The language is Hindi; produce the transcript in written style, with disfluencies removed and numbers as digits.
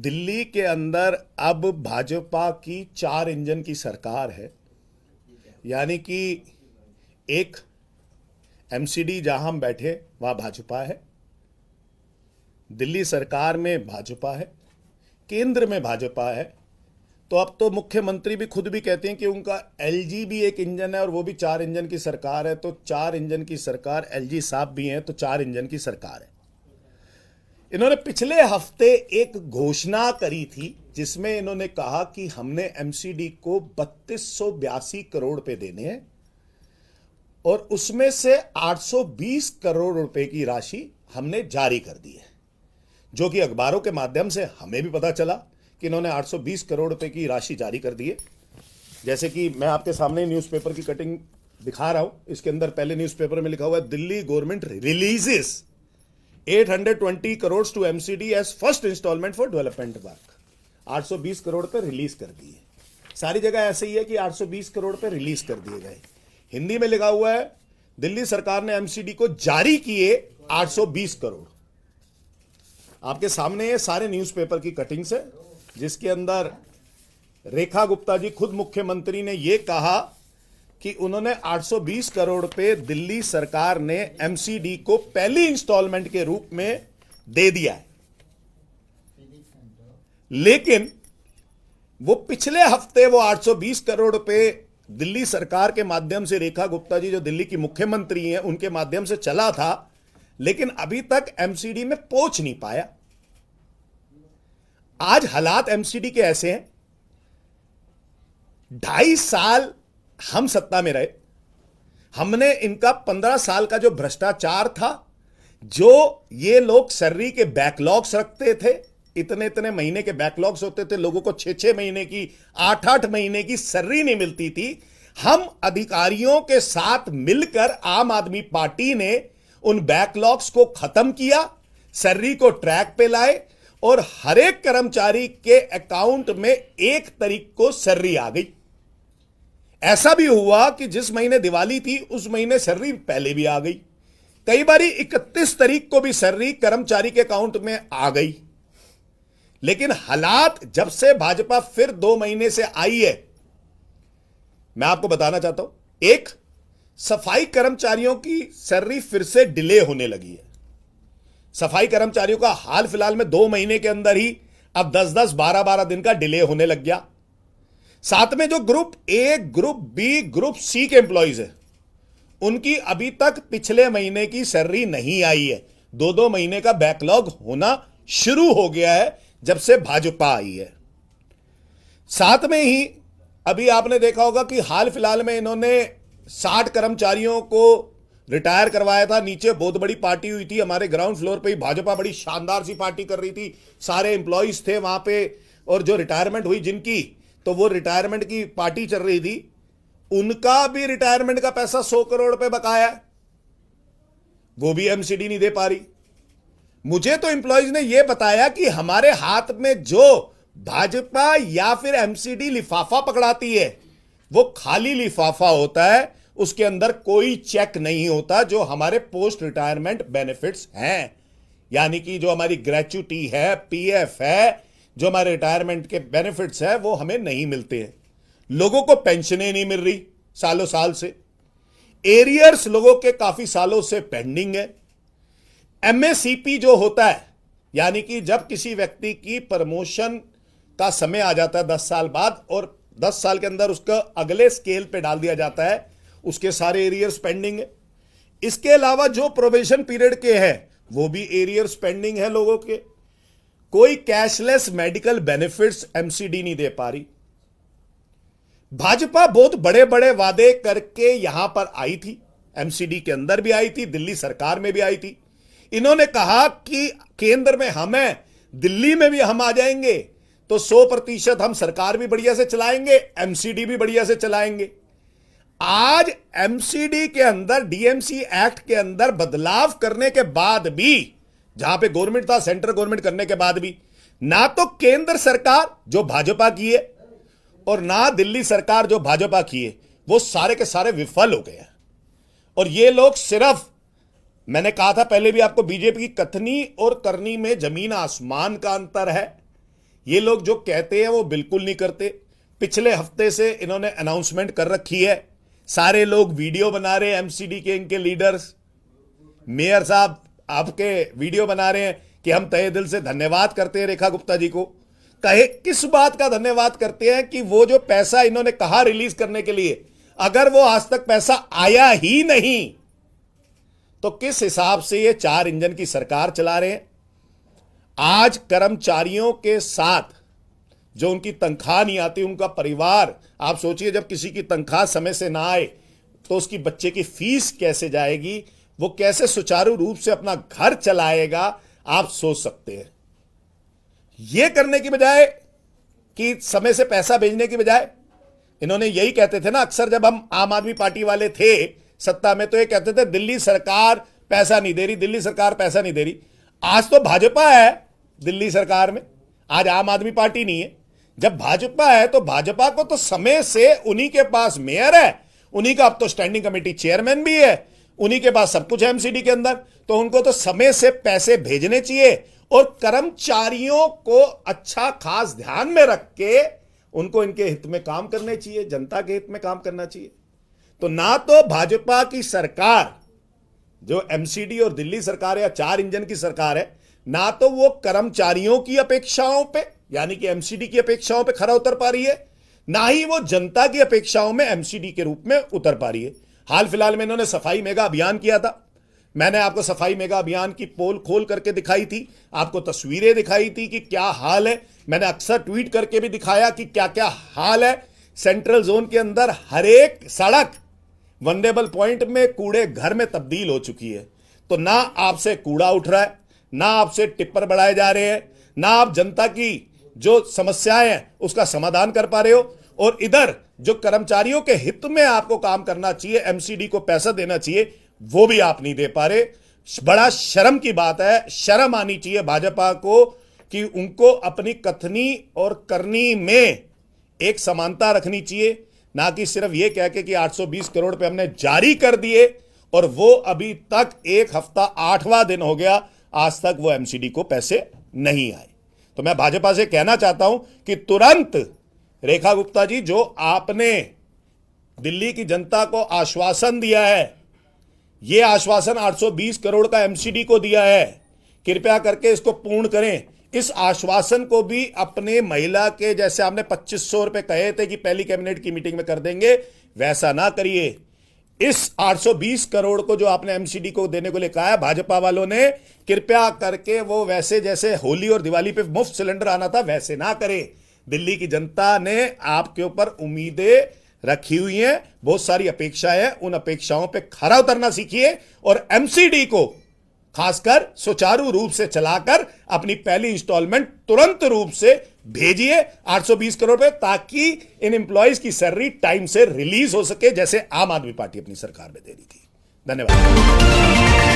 दिल्ली के अंदर अब भाजपा की 4 इंजन की सरकार है। यानी कि एक एमसीडी जहां हम बैठे वहां भाजपा है, दिल्ली सरकार में भाजपा है, केंद्र में भाजपा है। तो अब तो मुख्यमंत्री भी खुद भी कहते हैं कि उनका एलजी भी एक इंजन है और वो भी 4 इंजन की सरकार है। तो 4 इंजन की सरकार, एलजी साहब भी हैं तो 4 इंजन की सरकार है। इन्होंने पिछले हफ्ते एक घोषणा करी थी जिसमें इन्होंने कहा कि हमने एमसीडी को 3282 करोड़ रुपए देने हैं और उसमें से 820 करोड़ रुपए की राशि हमने जारी कर दी है, जो कि अखबारों के माध्यम से हमें भी पता चला कि इन्होंने 820 करोड़ रुपए की राशि जारी कर दी है। जैसे कि मैं आपके सामने न्यूज़पेपर की कटिंग दिखा रहा हूं। इसके अंदर पहले न्यूज़पेपर में लिखा हुआ है, Delhi government releases 820 crore to MCD as first instalment for development work. 820 crore पे रिलीज कर दिए। सारी जगह ऐसे ही है कि 820 करोड़ पे रिलीज कर दिए गए। हिंदी में लिखा हुआ है, दिल्ली सरकार ने एमसीडी को जारी किए 820 करोड़। आपके सामने ये सारे न्यूज़पेपर की कटिंग्स है, जिसके अंदर रेखा गुप्ता जी खुद मुख्यमंत्री ने यह कहा कि उन्होंने 820 करोड़ पे दिल्ली सरकार ने एमसीडी को पहली इंस्टॉलमेंट के रूप में दे दिया है। लेकिन वो पिछले हफ्ते वो 820 करोड़ रुपए दिल्ली सरकार के माध्यम से, रेखा गुप्ता जी जो दिल्ली की मुख्यमंत्री हैं उनके माध्यम से चला था, लेकिन अभी तक एमसीडी में पहुंच नहीं पाया। आज हालात एमसीडी के ऐसे हैं, 2.5 साल हम सत्ता में रहे, हमने इनका 15 साल का जो भ्रष्टाचार था, जो ये लोग सर्री के बैकलॉग्स रखते थे, इतने इतने महीने के बैकलॉग्स होते थे, लोगों को 6-6 महीने की, 8-8 महीने की सर्री नहीं मिलती थी। हम अधिकारियों के साथ मिलकर आम आदमी पार्टी ने उन बैकलॉग्स को खत्म किया, सर्री को ट्रैक पे लाए और हर एक कर्मचारी के अकाउंट में 1 तारीख को सर्री आ गई। ऐसा भी हुआ कि जिस महीने दिवाली थी उस महीने सर्री पहले भी आ गई। कई बारी 31 तारीख को भी सर्री कर्मचारी के अकाउंट में आ गई। लेकिन हालात जब से भाजपा फिर 2 महीने से आई है, मैं आपको बताना चाहता हूं, एक, सफाई कर्मचारियों की सर्री फिर से डिले होने लगी है। सफाई कर्मचारियों का हाल फिलहाल में 2 महीने के अंदर ही अब 10-10, 12-12 दिन का डिले होने लग गया। साथ में जो group A, group B, group C के एम्प्लॉइज है, उनकी अभी तक पिछले महीने की सैलरी नहीं आई है। 2-2 महीने का बैकलॉग होना शुरू हो गया है जब से भाजपा आई है। साथ में ही अभी आपने देखा होगा कि हाल फिलहाल में इन्होंने 60 कर्मचारियों को रिटायर करवाया था। नीचे बहुत बड़ी पार्टी हुई थी, हमारे ग्राउंड फ्लोर पे ही भाजपा बड़ी शानदार सी पार्टी कर रही थी, सारे एम्प्लॉइज थे वहां पे, और जो रिटायरमेंट हुई जिनकी, तो वो रिटायरमेंट की पार्टी चल रही थी, उनका भी रिटायरमेंट का पैसा 100 करोड़ रुपए बकाया है, वो भी एमसीडी नहीं दे पा रही। मुझे तो एम्प्लॉइज ने यह बताया कि हमारे हाथ में जो भाजपा या फिर एमसीडी लिफाफा पकड़ाती है वो खाली लिफाफा होता है, उसके अंदर कोई चेक नहीं होता। जो हमारे पोस्ट रिटायरमेंट बेनिफिट्स हैं, यानी कि जो हमारी ग्रेच्युटी है, पीएफ है, जो हमारे रिटायरमेंट के बेनिफिट्स है, वो हमें नहीं मिलते हैं। लोगों को पेंशनें नहीं मिल रही सालों साल से, एरियर्स लोगों के काफी सालों से पेंडिंग है। एमएससीपी जो होता है, यानी कि जब किसी व्यक्ति की प्रमोशन का समय आ जाता है 10 साल बाद और 10 साल के अंदर उसका अगले स्केल पे डाल दिया जाता है, उसके सारे एरियर्स पेंडिंग है। इसके अलावा जो प्रोबेशन पीरियड के हैं वो भी एरियर्स पेंडिंग है लोगों के। कोई कैशलेस मेडिकल बेनिफिट्स एमसीडी नहीं दे पा रही। भाजपा बहुत बड़े बड़े वादे करके यहां पर आई थी, एमसीडी के अंदर भी आई थी, दिल्ली सरकार में भी आई थी। इन्होंने कहा कि केंद्र में हम हैं, दिल्ली में भी हम आ जाएंगे तो 100% हम सरकार भी बढ़िया से चलाएंगे, एमसीडी भी बढ़िया से चलाएंगे। आज एमसीडी के अंदर, डीएमसी एक्ट के अंदर बदलाव करने के बाद भी, जहां पे गवर्नमेंट था, सेंट्रल गवर्नमेंट करने के बाद भी, ना तो केंद्र सरकार जो भाजपा की है और ना दिल्ली सरकार जो भाजपा की है, वो सारे के सारे विफल हो गए हैं। और ये लोग सिर्फ, मैंने कहा था पहले भी आपको, बीजेपी की कथनी और करनी में जमीन आसमान का अंतर है। ये लोग जो कहते हैं वो बिल्कुल नहीं करते। पिछले हफ्ते से इन्होंने अनाउंसमेंट कर रखी है, सारे लोग वीडियो बना रहे हैं, एमसीडी के इनके लीडर्स, मेयर साहब आपके वीडियो बना रहे हैं कि हम तहे दिल से धन्यवाद करते हैं रेखा गुप्ता जी को। कहे किस बात का धन्यवाद करते हैं कि वो जो पैसा इन्होंने कहा रिलीज करने के लिए, अगर वो आज तक पैसा आया ही नहीं तो किस हिसाब से ये 4 इंजन की सरकार चला रहे हैं। आज कर्मचारियों के साथ जो उनकी तनख्वाह नहीं आती, उनका परिवार, आप सोचिए जब किसी की तनख्वाह समय से ना आए तो उसकी बच्चे की फीस कैसे जाएगी, वो कैसे सुचारू रूप से अपना घर चलाएगा, आप सोच सकते हैं। ये करने की बजाय कि समय से पैसा भेजने की बजाय, इन्होंने यही कहते थे ना अक्सर, जब हम आम आदमी पार्टी वाले थे सत्ता में तो ये कहते थे दिल्ली सरकार पैसा नहीं दे रही, दिल्ली सरकार पैसा नहीं दे रही। आज तो भाजपा है दिल्ली सरकार में, आज आम आदमी पार्टी नहीं है। जब भाजपा है तो भाजपा को तो समय से, उन्हीं के पास मेयर है, उन्हीं का अब तो स्टैंडिंग कमेटी चेयरमैन भी है, उन्हीं के पास सब कुछ है एमसीडी के अंदर, तो उनको तो समय से पैसे भेजने चाहिए और कर्मचारियों को अच्छा खास ध्यान में रख के उनको इनके हित में काम करने चाहिए, जनता के हित में काम करना चाहिए। तो ना तो भाजपा की सरकार जो एमसीडी और दिल्ली सरकार या 4 इंजन की सरकार है, ना तो वो कर्मचारियों की अपेक्षाओं पे यानी कि एमसीडी की अपेक्षाओं पे खरा उतर पा रही है, ना ही वो जनता की अपेक्षाओं में एमसीडी के रूप में उतर पा रही है। हाल फिलहाल में इन्होंने सफाई मेगा अभियान किया था, मैंने आपको सफाई मेगा अभियान की पोल खोल करके दिखाई थी, आपको तस्वीरें दिखाई थी कि क्या हाल है, मैंने अक्सर ट्वीट करके भी दिखाया कि क्या क्या हाल है। सेंट्रल जोन के अंदर हर एक सड़क वनरेबल पॉइंट में कूड़े घर में तब्दील हो चुकी है। तो ना आपसे कूड़ा उठ रहा है, ना आपसे टिप्पर बढ़ाए जा रहे हैं, ना आप जनता की जो समस्याएं हैं उसका समाधान कर पा रहे हो, और इधर जो कर्मचारियों के हित में आपको काम करना चाहिए, एमसीडी को पैसा देना चाहिए, वो भी आप नहीं दे पा रहे। बड़ा शर्म की बात है, शर्म आनी चाहिए भाजपा को कि उनको अपनी कथनी और करनी में एक समानता रखनी चाहिए, ना कि सिर्फ ये कह के कि 820 करोड़ पे हमने जारी कर दिए और वो अभी तक 1 हफ्ता 8वां दिन हो गया, आज तक वो एमसीडी को पैसे नहीं आए। तो मैं भाजपा से कहना चाहता हूं कि तुरंत रेखा गुप्ता जी, जो आपने दिल्ली की जनता को आश्वासन दिया है, यह आश्वासन 820 करोड़ का एमसीडी को दिया है, कृपया करके इसको पूर्ण करें। इस आश्वासन को भी अपने महिला के, जैसे आपने 2500 रुपए कहे थे कि पहली कैबिनेट की मीटिंग में कर देंगे, वैसा ना करिए। इस 820 करोड़ को जो आपने एमसीडी को देने को लिए कहा है भाजपा वालों ने, कृपया करके वो वैसे जैसे होली और दिवाली पे मुफ्त सिलेंडर आना था वैसे ना करें। दिल्ली की जनता ने आपके ऊपर उम्मीदें रखी हुई हैं, बहुत सारी अपेक्षाएं हैं, उन अपेक्षाओं पे खरा उतरना सीखिए और एमसीडी को खासकर सुचारू रूप से चलाकर अपनी पहली इंस्टॉलमेंट तुरंत रूप से भेजिए 820 करोड़ पे, ताकि इन एम्प्लॉइज की सैलरी टाइम से रिलीज हो सके, जैसे आम आदमी पार्टी अपनी सरकार में दे रही थी। धन्यवाद।